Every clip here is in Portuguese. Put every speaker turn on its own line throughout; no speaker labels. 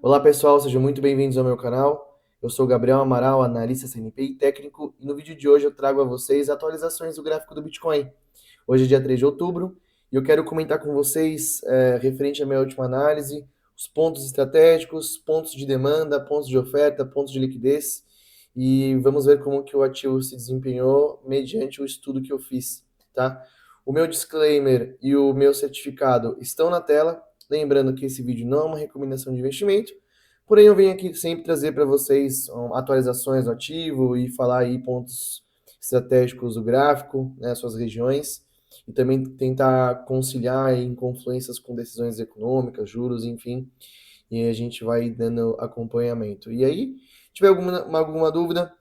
Olá pessoal, sejam muito bem-vindos ao meu canal. Eu sou Gabriel Amaral, analista CNP e técnico, e no vídeo de hoje eu trago a vocês atualizações do gráfico do Bitcoin. Hoje é dia 3 de outubro e eu quero comentar com vocês referente à minha última análise, os pontos estratégicos, pontos de demanda, pontos de oferta, pontos de liquidez e vamos ver como que o ativo se desempenhou mediante o estudo que eu fiz, tá? O meu disclaimer e o meu certificado estão na tela. Lembrando que esse vídeo não é uma recomendação de investimento, porém eu venho aqui sempre trazer para vocês atualizações do ativo e falar aí pontos estratégicos do gráfico, né, suas regiões, e também tentar conciliar em confluências com decisões econômicas, juros, enfim, e a gente vai dando acompanhamento. E aí, se tiver alguma dúvida,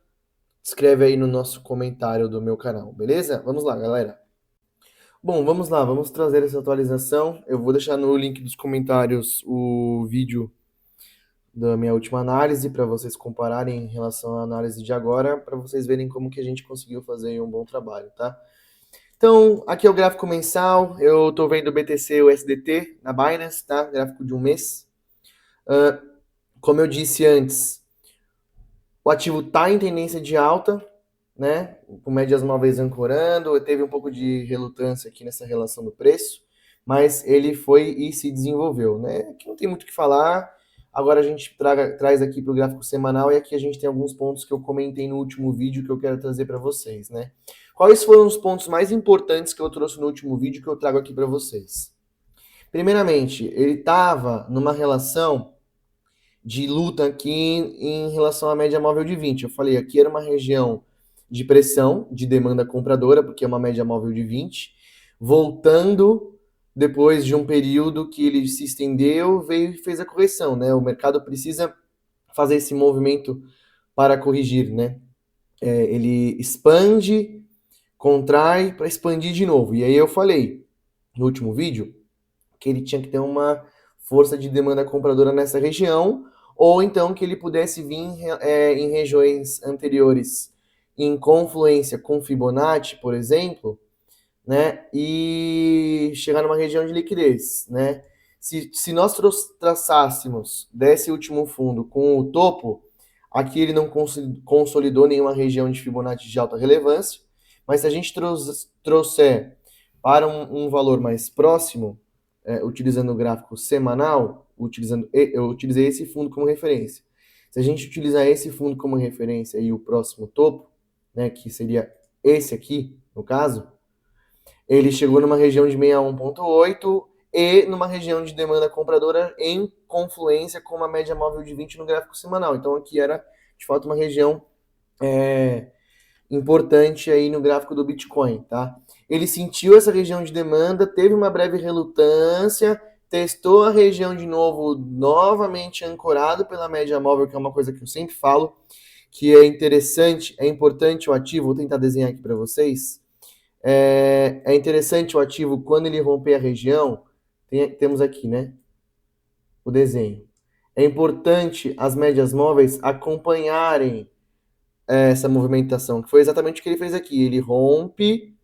escreve aí no nosso comentário do meu canal, beleza? Vamos lá, galera. Bom, vamos lá, vamos trazer essa atualização. Eu vou deixar no link dos comentários o vídeo da minha última análise para vocês compararem em relação à análise de agora, para vocês verem como que a gente conseguiu fazer um bom trabalho, tá? Então, aqui é o gráfico mensal. Eu estou vendo o BTC e o USDT na Binance, tá? Gráfico de um mês. Como eu disse antes, o ativo está em tendência de alta, né? Com médias móveis ancorando, teve um pouco de relutância aqui nessa relação do preço, mas ele foi e se desenvolveu, né? Aqui não tem muito o que falar. Agora a gente traz aqui para o gráfico semanal e aqui a gente tem alguns pontos que eu comentei no último vídeo que eu quero trazer para vocês, né? Quais foram os pontos mais importantes que eu trouxe no último vídeo que eu trago aqui para vocês? Primeiramente, ele estava numa relação de luta aqui em relação à média móvel de 20. Eu falei, aqui era uma região de pressão, de demanda compradora, porque é uma média móvel de 20, voltando depois de um período que ele se estendeu, veio e fez a correção, né? O mercado precisa fazer esse movimento para corrigir, né? Ele expande, contrai para expandir de novo. E aí eu falei no último vídeo que ele tinha que ter uma força de demanda compradora nessa região, ou então que ele pudesse vir em regiões anteriores em confluência com Fibonacci, por exemplo, né, e chegar numa região de liquidez, né? Se nós traçássemos desse último fundo com o topo, aqui ele não consolidou nenhuma região de Fibonacci de alta relevância, mas se a gente trouxer para um valor mais próximo, utilizando o gráfico semanal, eu utilizei esse fundo como referência. Se a gente utilizar esse fundo como referência e o próximo topo, né, que seria esse aqui, no caso, ele chegou numa região de 61,8 e numa região de demanda compradora em confluência com uma média móvel de 20 no gráfico semanal. Então aqui era, de fato, uma região é, importante aí no gráfico do Bitcoin, tá? Ele sentiu essa região de demanda, teve uma breve relutância, testou a região de novo, novamente ancorado pela média móvel, que é uma coisa que eu sempre falo, que é interessante, é importante o ativo, vou tentar desenhar aqui para vocês. É interessante o ativo quando ele romper a região, temos aqui, né, o desenho. É importante as médias móveis acompanharem essa movimentação, que foi exatamente o que ele fez aqui. Ele rompe,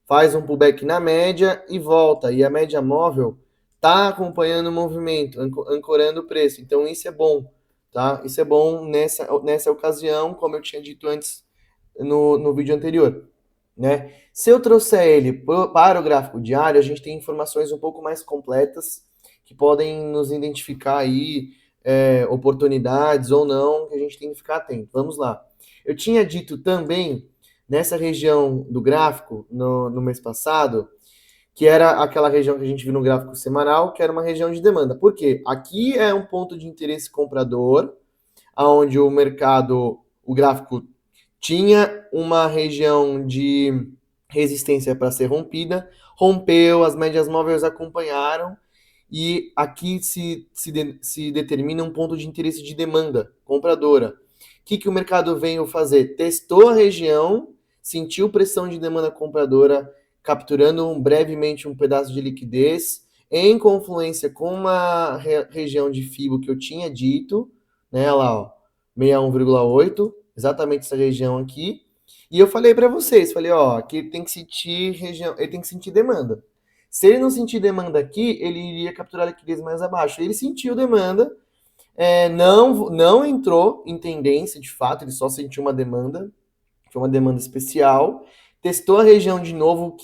faz um pullback na média e volta. E a média móvel está acompanhando o movimento, ancorando o preço. Então isso é bom, tá? Isso é bom nessa ocasião, como eu tinha dito antes no vídeo anterior, né? Se eu trouxer ele para o gráfico diário, a gente tem informações um pouco mais completas que podem nos identificar aí oportunidades ou não, que a gente tem que ficar atento. Vamos lá. Eu tinha dito também nessa região do gráfico no mês passado, que era aquela região que a gente viu no gráfico semanal, que era uma região de demanda. Por quê? Aqui é um ponto de interesse comprador, onde o mercado, o gráfico tinha uma região de resistência para ser rompida, rompeu, as médias móveis acompanharam, e aqui se determina um ponto de interesse de demanda compradora. O que o mercado veio fazer? Testou a região, sentiu pressão de demanda compradora, capturando brevemente um pedaço de liquidez, em confluência com uma região de FIBO que eu tinha dito, né, lá, ó, 61,8, exatamente essa região aqui. E eu falei para vocês, falei, ó, aqui ele tem que sentir região, ele tem que sentir demanda. Se ele não sentir demanda aqui, ele iria capturar liquidez mais abaixo. Ele sentiu demanda, Não entrou em tendência, de fato, ele só sentiu uma demanda, foi uma demanda especial, testou a região de novo,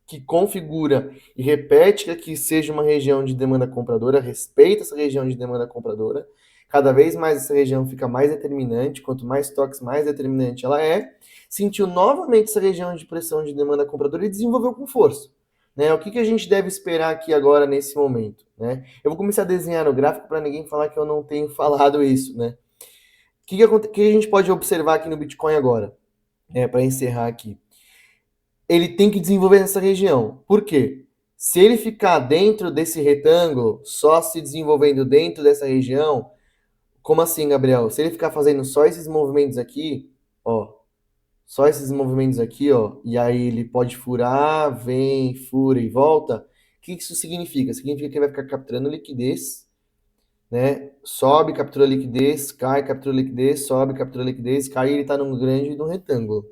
que configura e repete que seja uma região de demanda compradora, respeita essa região de demanda compradora, cada vez mais essa região fica mais determinante, quanto mais toques, mais determinante ela é, sentiu novamente essa região de pressão de demanda compradora e desenvolveu com força. Né? O que a gente deve esperar aqui agora nesse momento? Né? Eu vou começar a desenhar no gráfico para ninguém falar que eu não tenho falado isso. Né? Que a gente pode observar aqui no Bitcoin agora? Para encerrar aqui. Ele tem que desenvolver nessa região. Por quê? Se ele ficar dentro desse retângulo, só se desenvolvendo dentro dessa região, como assim, Gabriel? Se ele ficar fazendo só esses movimentos aqui, ó, só esses movimentos aqui, ó, e aí ele pode furar, vem, fura e volta, o que isso significa? Significa que ele vai ficar capturando liquidez, né? Sobe, captura liquidez, cai, captura liquidez, sobe, captura liquidez, cai, e ele está num grande num retângulo,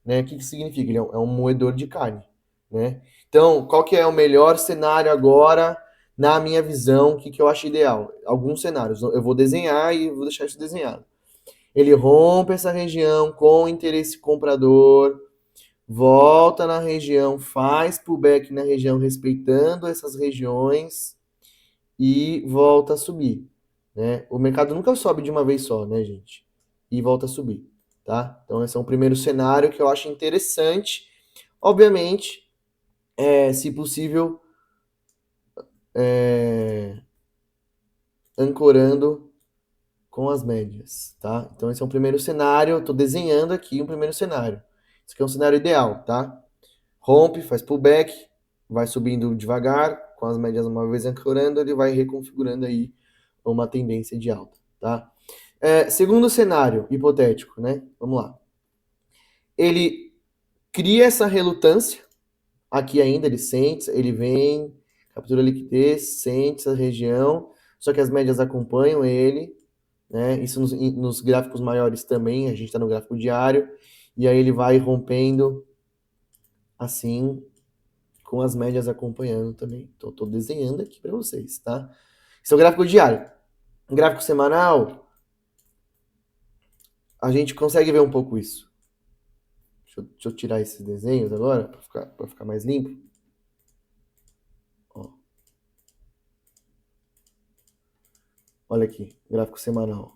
né? O que significa? Ele é um moedor de carne, né? Então, qual que é o melhor cenário agora, na minha visão, o que eu acho ideal? Alguns cenários, eu vou desenhar e vou deixar isso desenhado. Ele rompe essa região com interesse comprador, volta na região, faz pullback na região, respeitando essas regiões e volta a subir, né? O mercado nunca sobe de uma vez só, né, gente? E volta a subir, tá? Então esse é um primeiro cenário que eu acho interessante. Obviamente, se possível, ancorando com as médias, tá? Então esse é um primeiro cenário, eu tô desenhando aqui um primeiro cenário. Esse aqui é um cenário ideal, tá? Rompe, faz pullback, vai subindo devagar, com as médias uma vez ancorando, ele vai reconfigurando aí uma tendência de alta, tá? Segundo cenário hipotético, né? Vamos lá. Ele cria essa relutância, aqui ainda ele sente, ele vem, captura liquidez, sente essa região, só que as médias acompanham ele, né? Isso nos gráficos maiores também, a gente está no gráfico diário, e aí ele vai rompendo assim, com as médias acompanhando também. Então, estou desenhando aqui para vocês, tá? Esse é o gráfico diário. O gráfico semanal, a gente consegue ver um pouco isso. Deixa eu tirar esses desenhos agora, para ficar mais limpo. Ó. Olha aqui, gráfico semanal.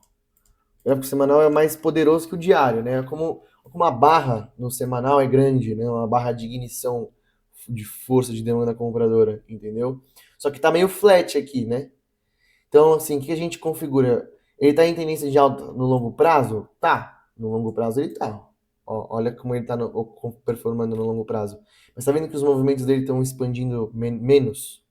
O gráfico semanal é mais poderoso que o diário, né? Como a barra no semanal é grande, né? Uma barra de ignição de força de demanda compradora, entendeu? Só que tá meio flat aqui, né? Então, assim, o que a gente configura? Ele tá em tendência de alta no longo prazo? Tá. No longo prazo ele tá. Ó, olha como ele tá performando no longo prazo. Mas tá vendo que os movimentos dele estão expandindo menos,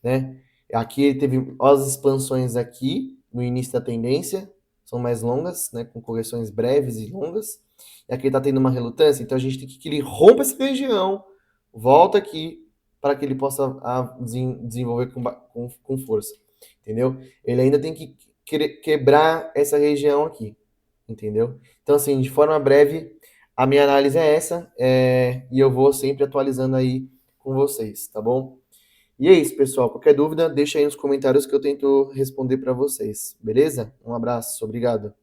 né? Aqui ele teve as expansões aqui no início da tendência, são mais longas, né? Com correções breves e longas. E aqui ele tá tendo uma relutância, então a gente tem que ele rompa essa região, volta aqui para que ele possa desenvolver com força, entendeu? Ele ainda tem que quebrar essa região aqui, entendeu? Então, assim, de forma breve, a minha análise é essa, e eu vou sempre atualizando aí com vocês, tá bom? E é isso, pessoal. Qualquer dúvida, deixa aí nos comentários que eu tento responder para vocês, beleza? Um abraço, obrigado.